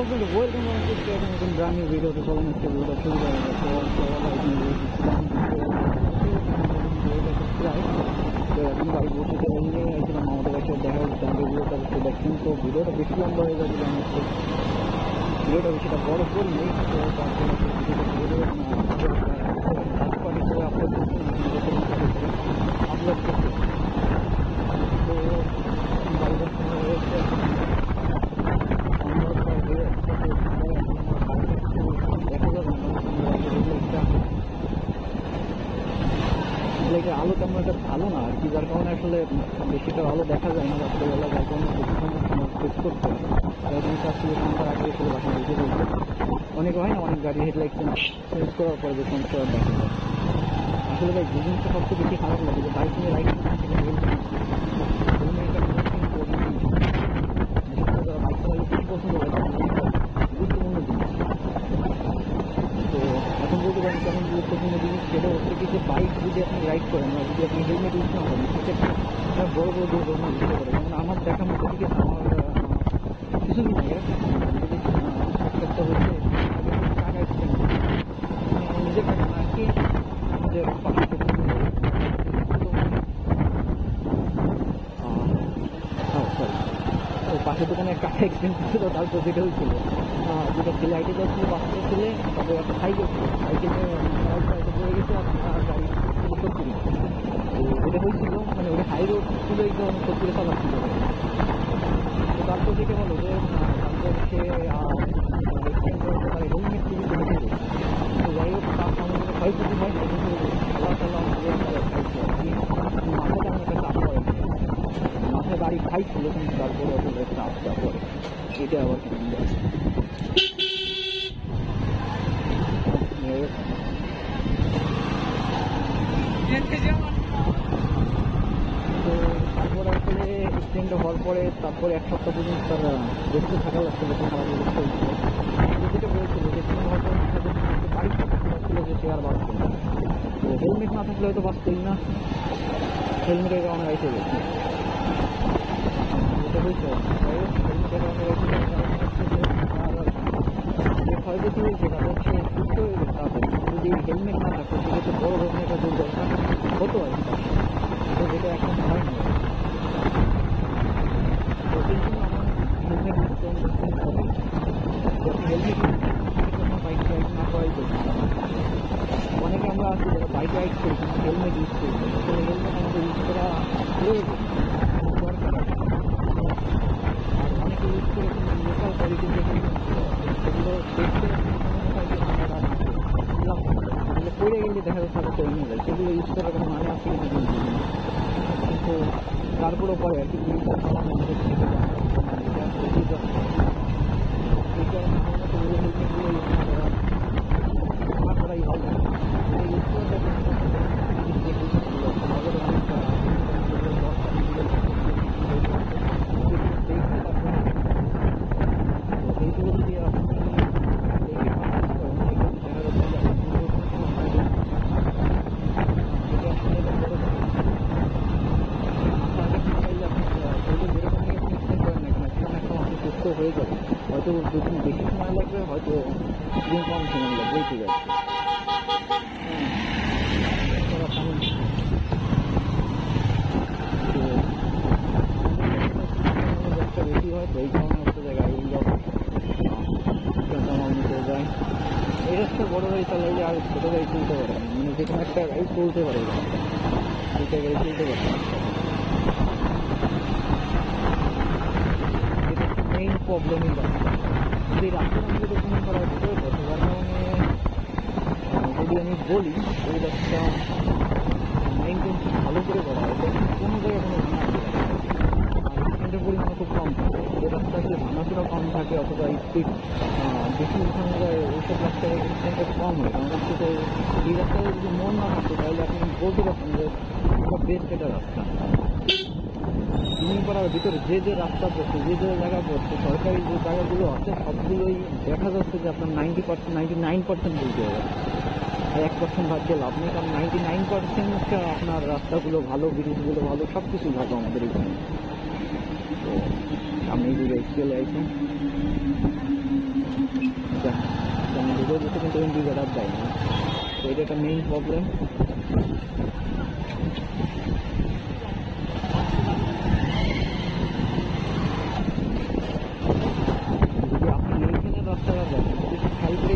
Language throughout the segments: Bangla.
হ্যালো ফ্রেন্ড, ওয়েলকাম টু নতুন ব্র্যান্ড নিউ ভিডিও। তো চলুন আজকে ভিডিওটা শুরু করা যাক। তো এখন বাড়ি বসে নিয়ে আসছিলাম আমাদের কাছে দেখা হচ্ছে আমাদের ভিডিওটা দেখছেন। তো ভিডিওটা বেশি লম্বা হয়ে যাবে, আমি ভিডিওটা বেশিটা বড় করিনি। তো তার জন্য ভিডিওটা আপলোড করতে তো বাড়িতে রয়েছে আলো তেমন একটা ভালো না আর কি, যার কারণে আসলে বেশিটা আলো দেখা যায় না রাত্রেবেলা, যার কারণে ফেস করতে হয়। আসলে সন্ধ্যার আগে আসলে বাসা ঢুকে রয়েছে। অনেক হয় না, অনেক গাড়ি হেডলাইট চেঞ্জ করার পরে যে সমস্যা দেখা যায়। আসলে ভাই যে জিনিসটা সবচেয়ে বেশি খারাপ লাগে যে বাইক নিয়ে রাইড যারা বাইক চালালে বেশি পছন্দ করে গুরুত্বপূর্ণ জিনিস। তো এখন বলতে পারেন কেমন গুরুত্বপূর্ণ জিনিস, সেটা হচ্ছে কি যে বাইক যদি আপনি রাইড করেন বা যদি আপনি হেলমেট ইউজ না করেন সেক্ষেত্রে আপনার বড় বড় দুর্ঘটনা ঘটতে পারে। যেমন আমার দেখা মতো থেকে আমার কিছুদিন আগে একটা হচ্ছে টাকা অ্যাক্সিডেন্ট, আমার নিজের টাকা না কি আমাদের পাশের দোকানে একটা অ্যাক্সিডেন্ট ছিল। তারপর যেটা হয়েছিল যেটা ছেলে আইটে যাচ্ছিল বাচ্চা ছেলে, তারপর একটা সাইকেল পড়ে গেছে আর গাড়ি সত্যি। তো যেটা হয়েছিল মানে ওটা হাই রোড ছিল, এই কারণে সত্যি চালাচ্ছিল। তো তারপর যেটা হলো যে তারপর সে হেলমেট খুবই কমে গেল। তো যাই হোক তার সামনে ক্ষয়ক্ষতি হয় না, কিন্তু খেলা মাথায় তেমন একটা চাপ পড়ে মাথায় গাড়ি খাইছিল, কিন্তু তারপরে আসলে চাপটা পড়ে। এটা আবার তো তারপরে আসলে এক্সিডেন্ট হওয়ার পরে তারপরে এক সপ্তাহ পর্যন্ত তার রেস্টে থাকা লাগছে, যখন খারাপ অবস্থা হয়েছিল। যেটা বলেছিল যে এক্সিডেন্ট হওয়ার পর বাড়ির কথা ছিল যে সে আর বাঁচবে না। তো হেলমেট না থাকলে হয়তো বাঁচতেই না, হেলমেটের কারণে রাইতে গেছে যেটা হয়েছে। হেলমেটের কারণে রাইতে ক্ষয়ক্ষতি হয়েছে তাদের সে সুস্থ হয়ে গেছে তাদের। যদি হেলমেট না থাকতো সেক্ষেত্রে বড় ধরনের একটা দুর্ঘটনা হতো আর কি, তো যেটা এখন হয় না। তো সেই জন্য আমার হেলমেট হবে, হেলমেট বাইক রাইড না করাই করছি। অনেকে আমরা আছি যারা বাইক রাইড করি কিন্তু হেলমেট ইউজ করি, আসলে হেলমেট আমাদের ইউজ করা প্রয়োজন দরকার আছে। আর অনেকে ইউজ করে কিন্তু লোকাল কোয়ালিটির যে সেগুলো দেখতে সেগুলো পড়ে গেলে দেখা যাচ্ছে তাদের নিয়ে যায়, সেগুলো ইউজ করার কোনো মানে আছে কিনা কিন্তু তারপরেও পরে আর কি জিনিসটা আমার মধ্যে থেকে যায়। এই কারণে আমার মতো হেলমেটগুলো ইউজ না করাই ভালো। ইউজ করতে হয়ে যাবে, হয়তো দুদিন বেশি সময় লাগবে, হয়তো দুদিন কম সময় লাগবে, ঠিক আছে। বেশি হয় তো এই কারণে হচ্ছে যে গাড়িগুলো জমা নিতে যায়। এই রাস্তা বড় গাড়ি চালাইলে আর ছোটো গাড়ি চলতে পারে না, মানে যে কোনো একটা গাড়ি চলতে পারে, দুইটা গাড়ি চলতে পারে। মেইন প্রবলেমই রাস্তা, যদি রাস্তার আমাকে ডকুমেন্ট করার ভিতরে বসে, যার কারণে যদি আমি বলি ওই রাস্তা মেইনটেন ভালো করে করা হয় তখন কোনো জায়গায় কোনো অ্যাক্সিডেন্টের পরিমাণও খুব কম থাকে। যে রাস্তা আসলে ভাঙাচোরা কম থাকে অথবা স্পিড বেশি উঠানো যায়, ওইসব রাস্তায় অ্যাক্সিডেন্টটা কম হয়। কারণ হচ্ছে তো এই রাস্তায় যদি মন না থাকতো তাহলে আপনি বলতে পারতেন যে বেস্ট একটা রাস্তা। পাড়ার ভিতরে যে যে রাস্তা পড়ছে, যে যে জায়গা পড়ছে, সরকারি যে জায়গাগুলো আছে সবগুলোই দেখা যাচ্ছে যে আপনার 90% 99% বলতে হবে, আর 1% ভাবতে লাভ নেই। কারণ 99% আপনার রাস্তাগুলো ভালো, ব্রিজগুলো ভালো, সব কিছুই ভালো আমাদের এখানে। তো সামনে দিকে চলে আসুন। ভিডিওতে কিন্তু ইন্ডিকেটার দেয় না, তো এটা একটা মেইন প্রবলেম। যদি আপনি এইখানে রাস্তাটা দেখেন, যদি সাইডে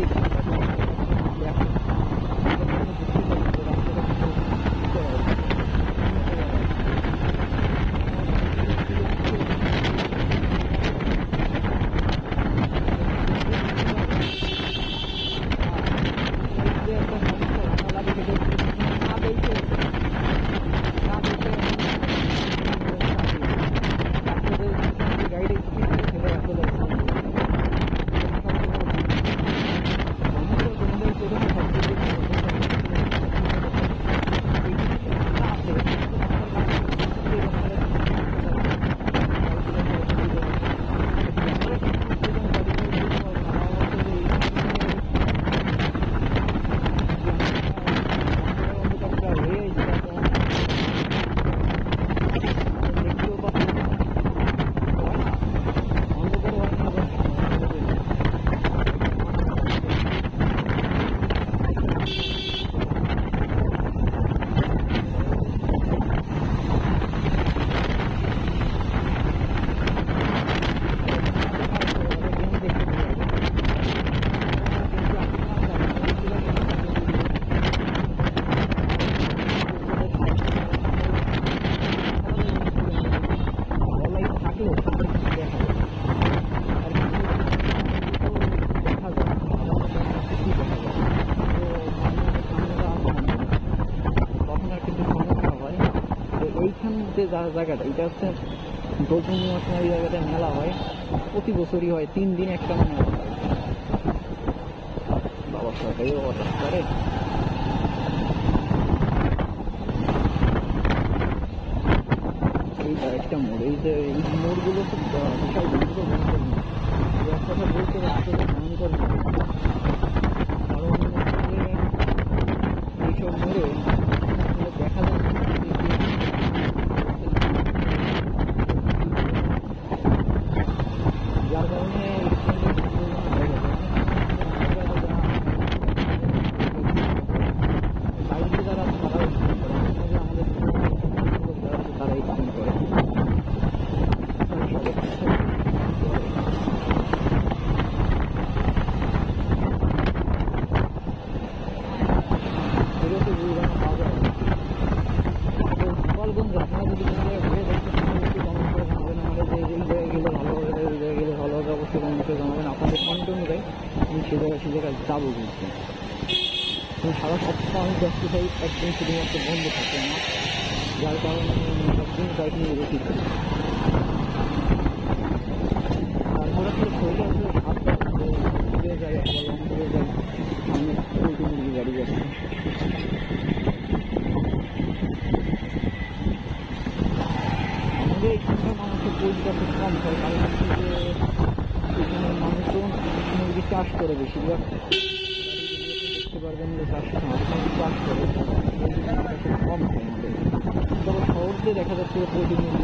জায়গাটা, এটা হচ্ছে দোল পূর্ণিমার সময় এই জায়গাটায় মেলা হয়, প্রতি বছরই হয়, 3 দিন একটা মেলা হয়। বাবা সরকারি করে এইটা একটা মোড়, এই যে এই মোড়গুলো খুব বিশাল ভয়ঙ্কর মোড়। এক কথা বলতে আসলে ভয়ঙ্কর মোড়, কারণ এইসব মোড়ে দেখা যায় যার কারণে বাইরে যারা আমাদের তারাই কাম করে। গোপালগঞ্জ আপনারা যদি কোনো জায়গায় ঘুরে দেখতে কমেন্ট করে জানাবেন আমাদের, যে এই জায়গায় গেলে ভালো হবে, এই জায়গায় গেলে ভালো হবে, অবশ্যই কমেন্ট করে জানাবেন। আপনাদের কমেন্ট অনুযায়ী আমি সে জায়গায় যাবো ঘুরতে। সারা সপ্তাহ আমি ব্যস্ত থাকি, একদিন শুধুমাত্র বন্ধ থাকে না, যার কারণে আমি একদিন বাইক নিয়ে বেশি করি। তারপরে আসলে শরীরে আসলে হাত ঘুরে যায়, আবার লং ঘুরে যায়, সামনে পোল্ট্রি মুরগি গাড়ি যাচ্ছে। আমাদের এখানকার মানুষের পোল্ট্রিটা খুব কম হয়, কারণ হচ্ছে যে এখানে মানুষজন মুরগি চাষ করে বেশিরভাগ, দেখতে পারবেন যে চাষ করে খুব কম হয় আমাদের। তবে শহরতে দেখা যাচ্ছে পোল্ট্রি মুরগি